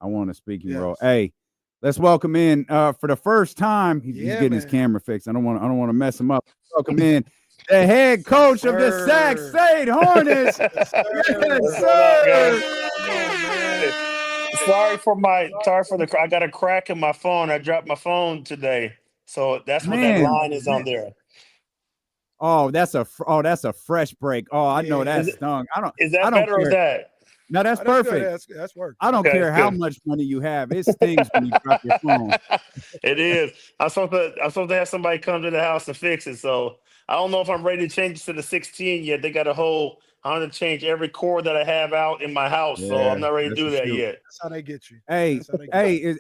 I want a speaking role. Yes. Hey, let's welcome in for the first time. He's Yeah, getting his man. camera fixed. I don't want to mess him up. Welcome in the head coach of the Sac Sir. State Hornets. Yes, sir. Yes, What's going on, guys? sir. Sorry for the. I got a crack in my phone. I dropped my phone today, so that's what that Man. line is on there. Oh, that's a fresh break. Oh, I know Yeah. that stung. Is that I don't better or is care. that? No, that's Oh, that's perfect. good. That's work. I don't Okay, care how good. much money you have. It stings when you drop your phone. It is. I'm supposed to have somebody come to the house and fix it. So I don't know if I'm ready to change it to the 16 yet. They got a whole. I'm gonna change every cord that I have out in my house. So Yeah, I'm not ready to that's do the that shoot. yet. That's how they get you. Hey, That's how they get you.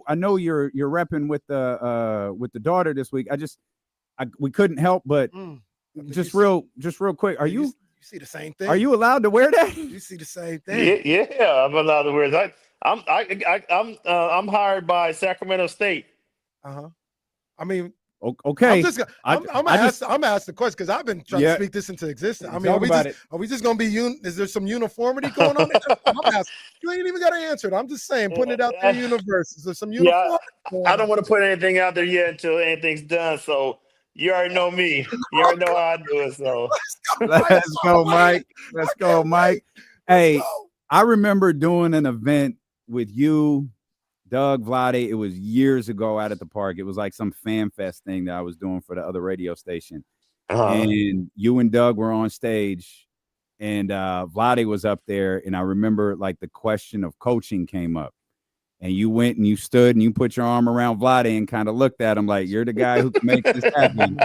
I know you're repping with the daughter this week. We couldn't help but Mm. I think just you real quick. Are you you see the same thing? are you allowed to wear that? You see the same thing? Yeah. I'm allowed to wear that. I'm hired by Sacramento State. I mean, Okay. I'm gonna ask the question because I've been trying to speak this into existence. I mean, Talk about it. are we just gonna be is there some uniformity going on? I'm asking. You ain't even got to answer it. I'm just saying, putting it out there in the universe. Is there some uniformity? I don't want to put anything out there yet until anything's done. So you already know me. You already know how I do it. So Let's go, Mike. Let's go, Mike. Hey, I remember doing an event with you, Doug, Vlade. It was years ago out at the park. It was like some fan fest thing that I was doing for the other radio station. And you and Doug were on stage, and Vlade was up there. And I remember like the question of coaching came up. And you went and you stood and you put your arm around Vlade and kind of looked at him like, you're the guy who can make this happen.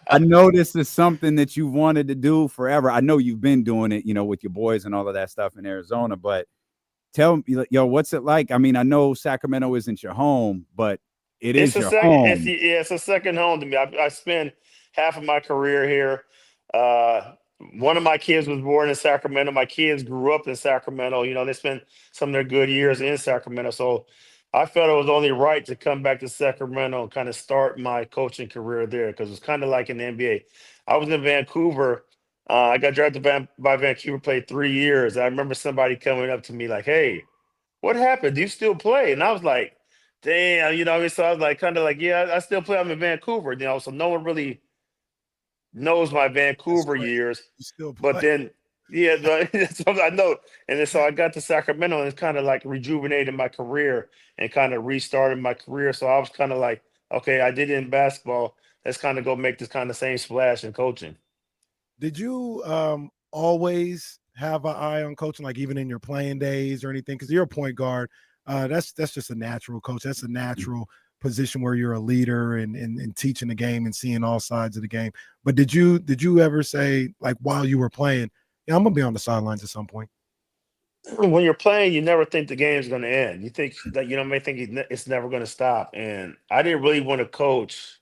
I know this is something that you wanted to do forever. I know you've been doing it, with your boys and all of that stuff in Arizona, but tell me, what's it like? I mean, I know Sacramento isn't your home, but it's your home. It's a second home to me. I spent half of my career here. One of my kids was born in Sacramento. My kids grew up in Sacramento. They spent some of their good years in Sacramento. So I felt it was only right to come back to Sacramento and kind of start my coaching career there because it was kind of like in the NBA. I was in Vancouver. I got drafted by Vancouver, played 3 years. I remember somebody coming up to me like, hey, what happened? Do you still play? And I was like, damn, so I was like, kind of like, yeah, I still play. I'm in Vancouver, so no one really knows my Vancouver years. But then, so I know. And then so I got to Sacramento and it's kind of like rejuvenated my career and kind of restarted my career. So I was kind of like, okay, I did it in basketball. Let's kind of go make this kind of same splash in coaching. Did you always have an eye on coaching, like even in your playing days or anything? Because you're a point guard. That's just a natural coach. That's a natural position where you're a leader and teaching the game and seeing all sides of the game. But did you ever say, like, while you were playing, yeah, I'm gonna be on the sidelines at some point? When you're playing, you never think the game's going to end. You think that may think it's never going to stop. And I didn't really want to coach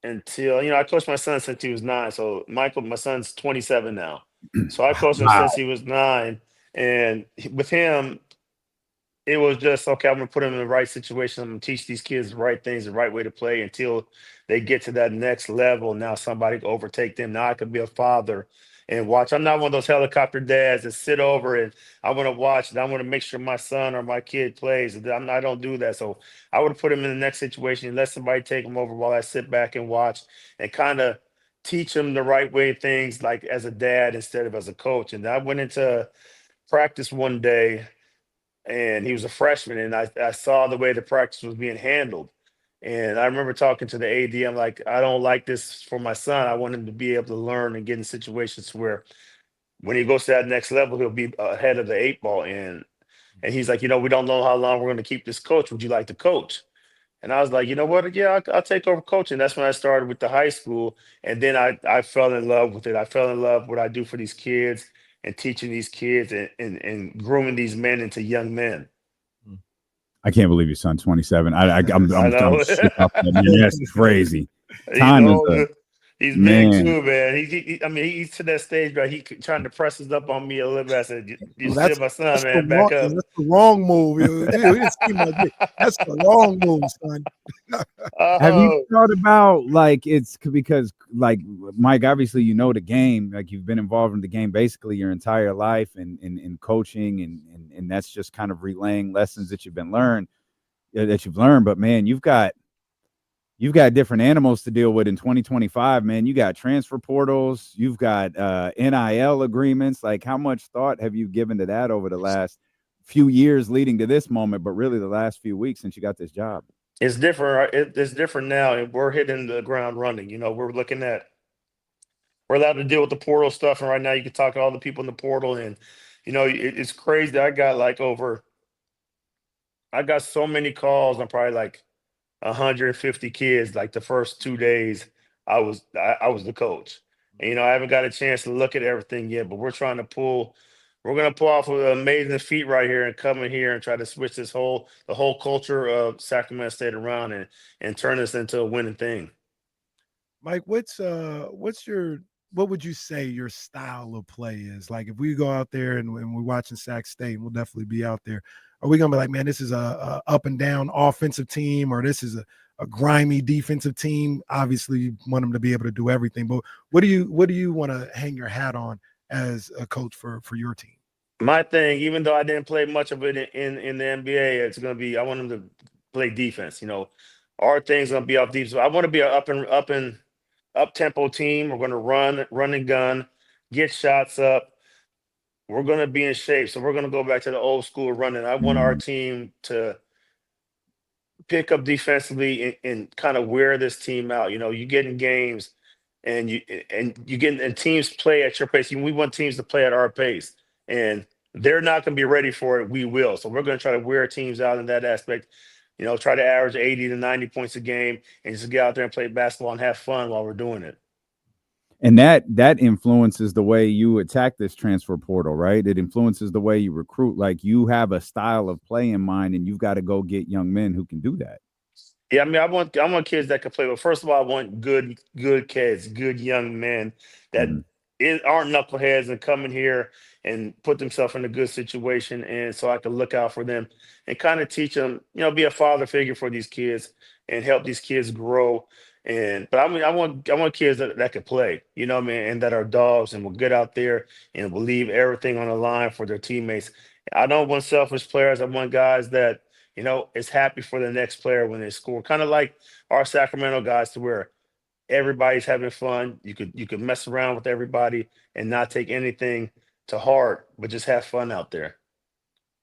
until I coached my son since he was 9. So Michael, my son's 27 now. So I coached him since he was 9, and with him, it was just okay. I'm gonna put them in the right situation. I'm gonna teach these kids the right things, the right way to play until they get to that next level. Now somebody can overtake them. Now I can be a father and watch. I'm not one of those helicopter dads that sit over and I want to watch and I want to make sure my son or my kid plays. I don't do that. So I would put them in the next situation and let somebody take them over while I sit back and watch and kind of teach them the right way of things, like as a dad instead of as a coach. And I went into practice one day and he was a freshman, and I saw the way the practice was being handled. And I remember talking to the AD. I'm like, I don't like this for my son. I want him to be able to learn and get in situations where when he goes to that next level, he'll be ahead of the 8 ball. And he's like, we don't know how long we're going to keep this coach. Would you like to coach? And I was like, you know what? Yeah, I'll take over coaching. That's when I started with the high school. And then I fell in love with it. I fell in love with what I do for these kids and teaching these kids and grooming these men into young men. I can't believe your son's 27. I'm I know. shook up. That's crazy. Time is He's big Man, too, man. I mean, he's to that stage, but trying to press his up on me a little bit. I said, "You Well, still my son, man. Back up." that's the wrong move. Dude, it seemed like that's the wrong move, son. have you Oh, thought about like it's because like Mike, obviously you know the game, like you've been involved in the game basically your entire life and in coaching and that's just kind of relaying lessons that you've learned. But man, you've got different animals to deal with in 2025, man. You got transfer portals, you've got NIL agreements. Like, how much thought have you given to that over the last few years leading to this moment, but really the last few weeks since you got this job? it's different. Right? It's different now, and we're hitting the ground running. We're allowed to deal with the portal stuff, and right now you can talk to all the people in the portal, and it's crazy. I got so many calls. I'm probably like 150 kids. Like the first 2 days, I was the coach. And, I haven't got a chance to look at everything yet, but we're gonna pull off an amazing feat right here and come in here and try to switch the whole culture of Sacramento State around and turn this into a winning thing. Mike, what would you say your style of play is? Like if we go out there and we're watching Sac State, we'll definitely be out there. Are we gonna be like, man, this is a up and down offensive team, or this is a grimy defensive team? Obviously, you want them to be able to do everything. But what do you want to hang your hat on as a coach for your team? My thing, even though I didn't play much of it in the NBA, it's gonna be I want them to play defense. Our thing's gonna be off defense. I want to be an up tempo team. We're gonna run and gun, get shots up. We're gonna be in shape, so we're gonna go back to the old school running. I want our team to pick up defensively and kind of wear this team out. You get in games and teams play at your pace. We want teams to play at our pace, and they're not going to be ready for it. We will. So we're going to try to wear teams out in that aspect. Try to average 80 to 90 points a game and just get out there and play basketball and have fun while we're doing it. And that influences the way you attack this transfer portal, right? It influences the way you recruit. Like you have a style of play in mind, and you've got to go get young men who can do that. Yeah, I mean, I want kids that can play. But first of all, I want good kids, good young men that Mhm. aren't knuckleheads and come in here and put themselves in a good situation, and so I can look out for them and kind of teach them, be a father figure for these kids and help these kids grow. But I mean, I want kids that can play, what I mean, and that are dogs and will get out there and will leave everything on the line for their teammates. I don't want selfish players. I want guys that is happy for the next player when they score. Kind of like our Sacramento guys, to where everybody's having fun. You could mess around with everybody and not take anything to heart, but just have fun out there.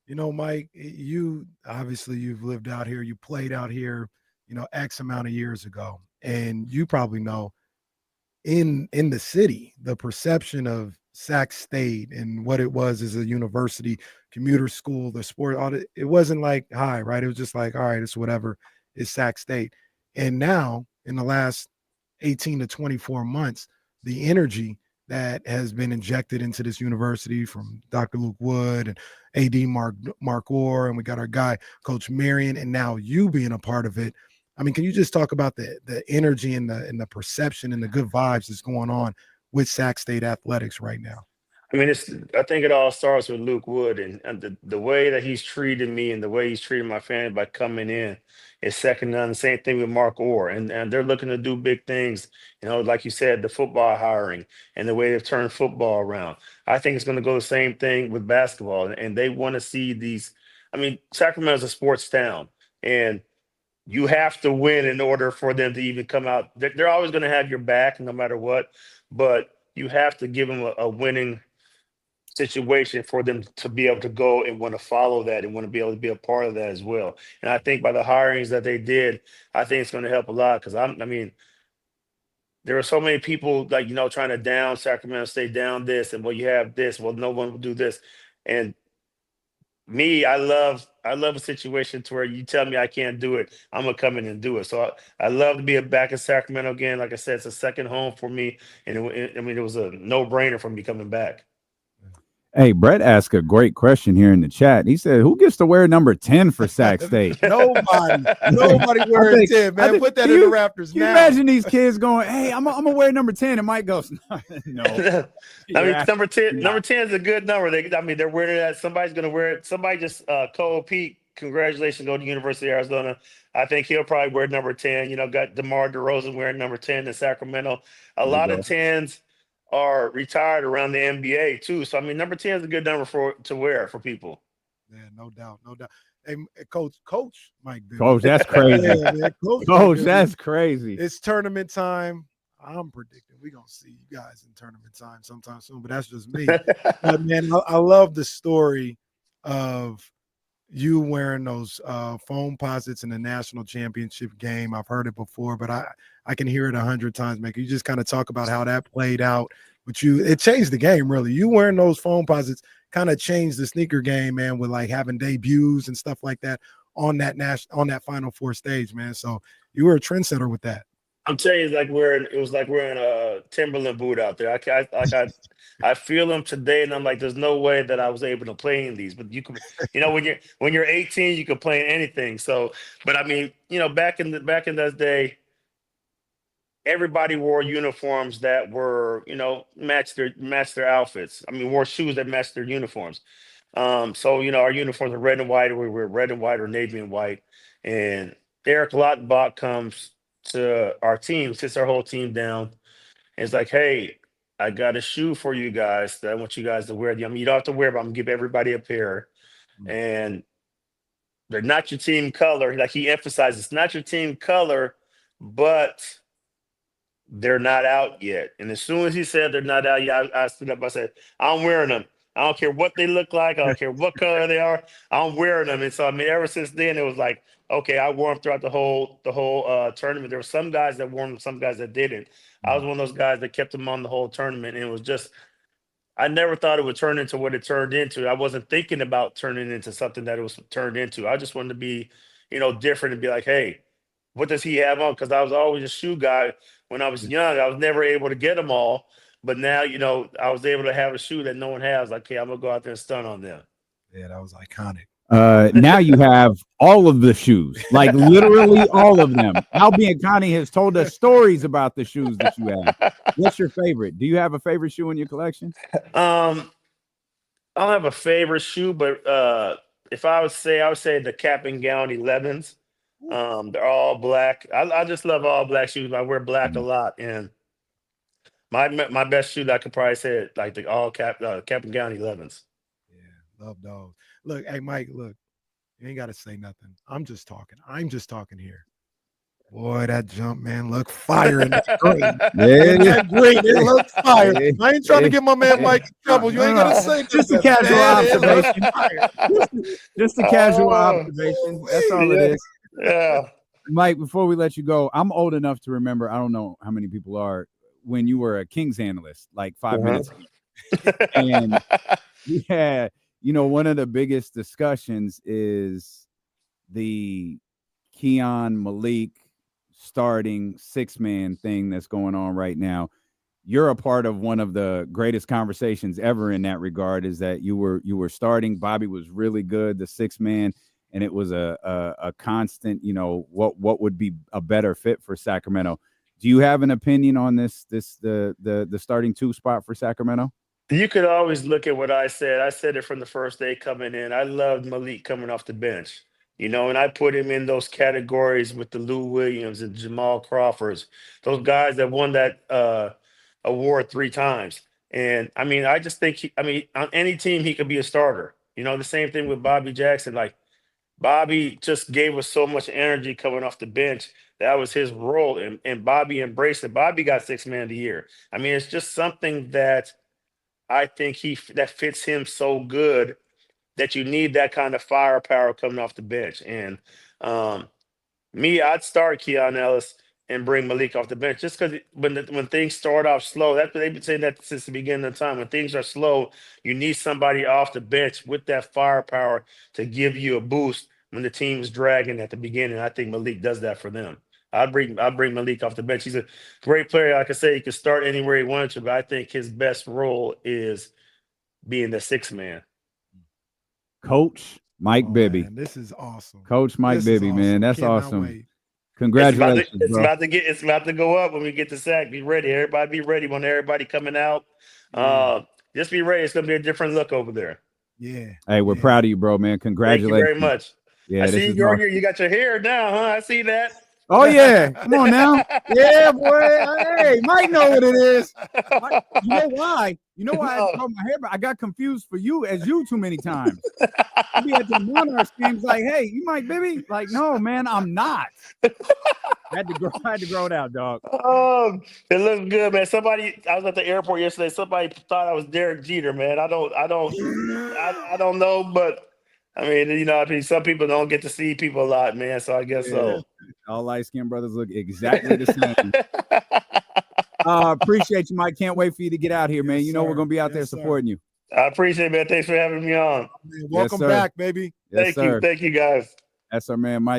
Mike, you obviously you've lived out here, you played out here, X amount of years ago, and you probably know in the city, the perception of Sac State and what it was as a university, commuter school, the sport, it wasn't like high, right? It was just like, all right, it's whatever, it's Sac State. And now, in the last 18 to 24 months, the energy that has been injected into this university from Dr. Luke Wood and AD Mark Orr, and we got our guy, Coach Marion, and now you being a part of it. I mean, can you just talk about the energy and the perception and the good vibes that's going on with Sac State athletics right now? I mean, I think it all starts with Luke Wood and the way that he's treated me and the way he's treated my family by coming in is second to none. The same thing with Mark Orr, and they're looking to do big things. Like you said, the football hiring and the way they've turned football around. I think it's going to go the same thing with basketball, and they want to see these. I mean, Sacramento's a sports town, and you have to win in order for them to even come out. They're always going to have your back no matter what, but you have to give them a winning situation for them to be able to go and want to follow that and want to be able to be a part of that as well. And I think by the hirings that they did, I think it's going to help a lot because I mean, there are so many people like trying to down Sacramento State, down this, and well, you have this, well, no one will do this, and me, I love a situation to where you tell me I can't do it, I'm gonna come in and do it. So I love to be back in Sacramento again. Like I said, it's a second home for me, and I mean, it was a no brainer for me coming back. Hey, Brett asked a great question here in the chat. He said, "Who gets to wear number 10 for Sac State?" Nobody wearing 10, man. Put that in the Raptors can now. you imagine these kids going, "Hey, I'm gonna wear number 10," and Mike goes, "No." I mean, number 10. Number 10 is a good number. They're wearing it. Somebody's going to wear it. Somebody just Cole Pete. Congratulations, go to University of Arizona. I think he'll probably wear number 10. Got DeMar DeRozan wearing number 10 in Sacramento. A lot of 10s are retired around the NBA too. So I mean, number 10 is a good number to wear for people. Yeah, no doubt. Hey, Coach Mike Bibby. Coach, that's crazy. Yeah, man. Coach, that's crazy. It's tournament time. I'm predicting we're gonna see you guys in tournament time sometime soon, but that's just me. But man, I love the story of you wearing those foam posits in the national championship game. I've heard it before, but I can hear it 100 times. Make you just kind of talk about how that played out. But it changed the game, really. You wearing those foam posits kind of changed the sneaker game, man, with like having debuts and stuff like that on that Final Four stage, man. So you were a trendsetter with that. I'm telling you, it was like wearing a Timberland boot out there. I feel them today, and I'm like, there's no way that I was able to play in these. But you can, when you're 18, you can play in anything. So, but I mean, back in that day, everybody wore uniforms that were, matched their outfits. I mean, wore shoes that matched their uniforms. So our uniforms are red and white, or we were red and white or navy and white. And Eric Lautenbach comes to our team, sits our whole team down, and it's like, "Hey, I got a shoe for you guys that I want you guys to wear. I mean, you don't have to wear, but I'm gonna give everybody a pair." And they're not your team color. Like he emphasizes, it's not your team color, but they're not out yet. And as soon as he said they're not out yet, I stood up. I said, "I'm wearing them. I don't care what they look like. I don't care what color they are. I'm wearing them." And so, I mean, ever since then, it was like, okay, I wore them throughout the whole tournament. There were some guys that wore them, some guys that didn't. I was one of those guys that kept them on the whole tournament. And it was just, I never thought it would turn into what it turned into. I wasn't thinking about turning into something that it was turned into. I just wanted to be, different and be like, "Hey, what does he have on?" Because I was always a shoe guy when I was young. I was never able to get them all. But now, I was able to have a shoe that no one has. Like, "Okay, I'm going to go out there and stun on them." Yeah, that was iconic. Now you have all of the shoes, like literally all of them. Albie and Connie has told us stories about the shoes that you have. What's your favorite? Do you have a favorite shoe in your collection? I don't have a favorite shoe, but if I would say the Cap and Gown 11s. They're all black. I just love all black shoes. I wear black a lot, and my best shoe that I could probably say like the all Cap and Gown 11s. Yeah, love those. Look, hey Mike, look, you ain't got to say nothing. I'm just talking here. Boy, that jump, man, look fire in that green. That green, it looks fire. I ain't trying to get my man Mike in trouble. You ain't got to say just a casual observation. Just a casual observation. That's all it is. Yeah. Mike, before we let you go, I'm old enough to remember, I don't know how many people are, when you were a Kings analyst, like 5 minutes ago. And yeah, one of the biggest discussions is the Keon Malik starting 6-man thing that's going on right now. You're a part of one of the greatest conversations ever in that regard, is that you were starting. Bobby was really good, the 6-man, and it was a constant, what would be a better fit for Sacramento. Do you have an opinion on the starting 2 spot for Sacramento? You could always look at what I said. I said it from the first day coming in. I loved Malik coming off the bench, and I put him in those categories with the Lou Williams and Jamal Crawfords, those guys that won that award 3 times. And I mean, I just think on any team he could be a starter. The same thing with Bobby Jackson. Like, Bobby just gave us so much energy coming off the bench. That was his role, and Bobby embraced it. Bobby got 6-man of the year. I mean, it's just something that I think that fits him so good, that you need that kind of firepower coming off the bench. And I'd start Keon Ellis and bring Malik off the bench, just because when things start off slow, they've been saying that since the beginning of time. When things are slow, you need somebody off the bench with that firepower to give you a boost when the team's dragging at the beginning. I think Malik does that for them. I'd bring Malik off the bench. He's a great player. Like I say, he could start anywhere he wanted to, but I think his best role is being the sixth man. Coach Mike Oh, Bibby. man, this is awesome. Coach Mike This is Bibby, man. That's Cannot awesome. wait. Congratulations, It's bro. about to go up when we get to sack. Be ready. Everybody be ready when everybody coming out. Yeah. Just be ready. It's gonna be a different look over there. Yeah. Hey, we're Yeah. proud of you, bro, man. Thank Congratulations. you very much. Yeah, I this see is you, awesome. you got your hair now, huh? I see that. Oh yeah, come on now. Yeah, boy. Hey, Mike know what it is. Mike, you know why? You know why I told my hair back? I got confused for you as you too many times. I be at the Monarchs games like, hey, you Mike Bibby? Like, no, man, I'm not. I had to grow it out, dog. It looks good, man. I was at the airport yesterday. Somebody thought I was Derek Jeter, man. I don't know, but I mean, some people don't get to see people a lot, man. So I guess so. All light-skinned brothers look exactly the same. Appreciate you, Mike. Can't wait for you to get out here, man. Yes, you know sir. we're gonna be out there Yes, sir. supporting you. I appreciate it, man. Thanks for having me on. Welcome sir. back, baby. Yes, sir. Thank you guys. That's our man, Mike.